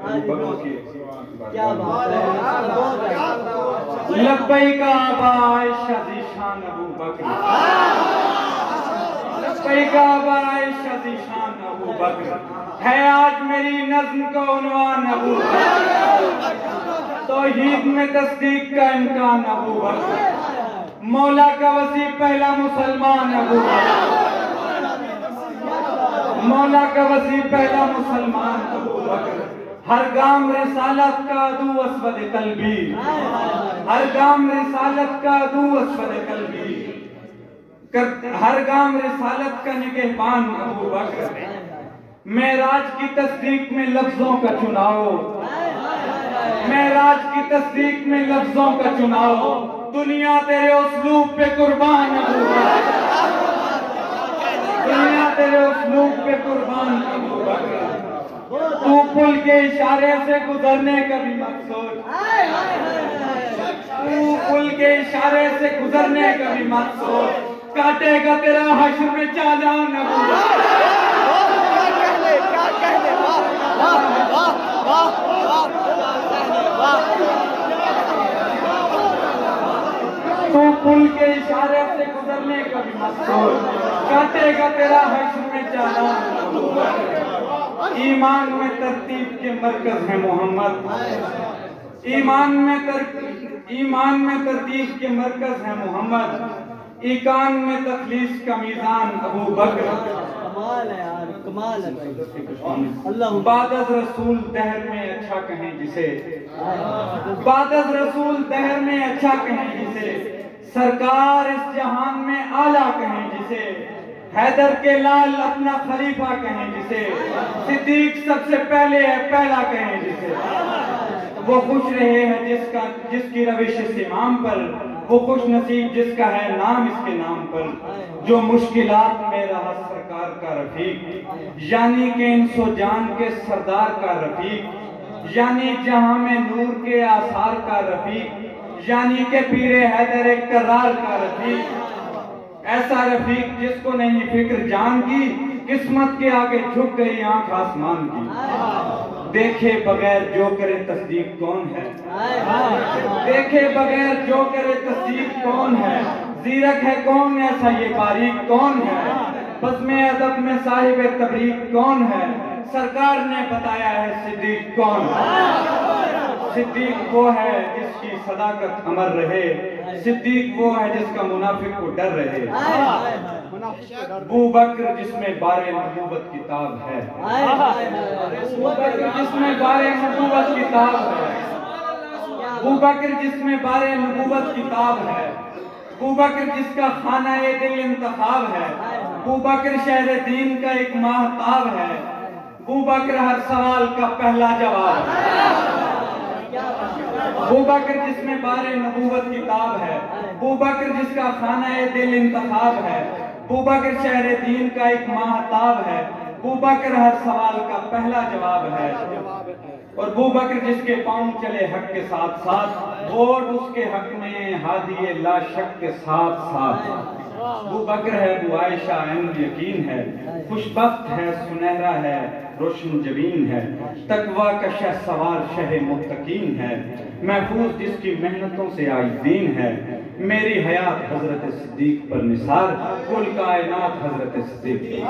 अबू बकर की। क्या बात है, लब्बैक अबा आयशा ज़ीशान अबू बकर, लब्बैक अबा आयशा ज़ीशान अबू बकर, है आज मेरी नज़्म का उन्वान अबू बकर, तौहीद में तस्दीक का इम्कान अबू बकर, मौला का वसी पहला मुसलमान अबू बकर, मौला का वसी पहला मुसलमान अबू बकर, हर गाम रिसालत का अदू अस्वद कल्बी, हर गाम रिसालत का अदू अस्वद कल्बी, हर गाम रिसालत का निगहबान अबू बकर, मेराज की तस्दीक में लफ्जों का चुनाव, मेराज की तस्दीक में लफ्जों का चुनाव, दुनिया तेरे उसलूब पे कुर्बान अबू बकर, दुनिया तेरे उसलूब पे कुर्बान अबू बकर, तू पुल के इशारे से गुजरने का भी मत सोच, तू पुल के इशारे से गुजरने का भी मत सोच, काटेगा तेरा हश्र में चालान अबू बकर, तू पुल के इशारे से गुजरने का भी मत सोच, काटेगा तेरा हश्र में चालान अबू बकर, ईमान में तरतीब के मरकज है मोहम्मद, ईमान में तरतीब के मरकज है मोहम्मद, ईकान में तखलीस का मीज़ान अबू बकर, कमाल है यार, कमाल है। अल्लाह बादज़ रसूल दहर में अच्छा कहें जिसे, बादज़ रसूल दहर में अच्छा कहें जिसे, सरकार इस जहान में आला कहें जिसे, हैदर के लाल अपना खलीफा कहें जिसे, सिद्दीक सबसे पहले है पहला कहें जिसे, वो खुश रहे हैं जिसकी रविश इस इमाम पर, वो खुश नसीब जिसका है नाम इसके नाम पर, जो मुश्किलात में रहा सरकार का रफीक, यानी कि इंसो जान के सरदार का रफीक, यानी जहां में नूर के आसार का रफीक, यानी के पीरे हैदर करार का रफीक, ऐसा रफीक जिसको नहीं फिक्र जान की, किस्मत के आगे झुक गई आंख आसमान की, देखे बगैर जो करे तस्दीक कौन है, देखे बगैर जो करे तस्दीक कौन है, जीरक है कौन ऐसा ये बारीक कौन है, बज़्म अदब में साहिब तबरीक कौन है, सरकार ने बताया है सिद्दीक कौन है, सिद्दीक वो है जिसकी सदाकत अमर रहे, सिद्दीक वो है जिसका मुनाफिक को डर रहे, अबू बकर जिसमें बारे नबूवत किताब है, अबू बकर जिसमें बारे नबूवत किताब है, अबू बकर जिसमें बारे नबूवत किताब है, अबू बकर जिसका खाना ये दिल इंतखाब है, अबू बकर शहर दीन का एक महताब है, अबू बकर हर सवाल का पहला जवाब है, अबू बकर जिसमें बारे नबूवत किताब है, अबू बकर जिसका खाना ये दिल इंतखाब है, अबू बकर शहर दीन का एक महताब है, अबू बकर हर सवाल का पहला जवाब है, और अबू बकर जिसके पांव चले हक के साथ साथ, वोट उसके हक में हादिए ला शक के साथ साथ, अबू बकर है अबू आयशा ऐन यकीन है, खुशबख्त है सुनहरा है रोशन जबीन है, तकवा का शहसवार शह मुत्तकीन है, महफूज जिसकी मेहनतों से आई दीन है, मेरी हयात हजरत सिद्दीक पर निसार, कुल कायनात हजरत सिद्दीक।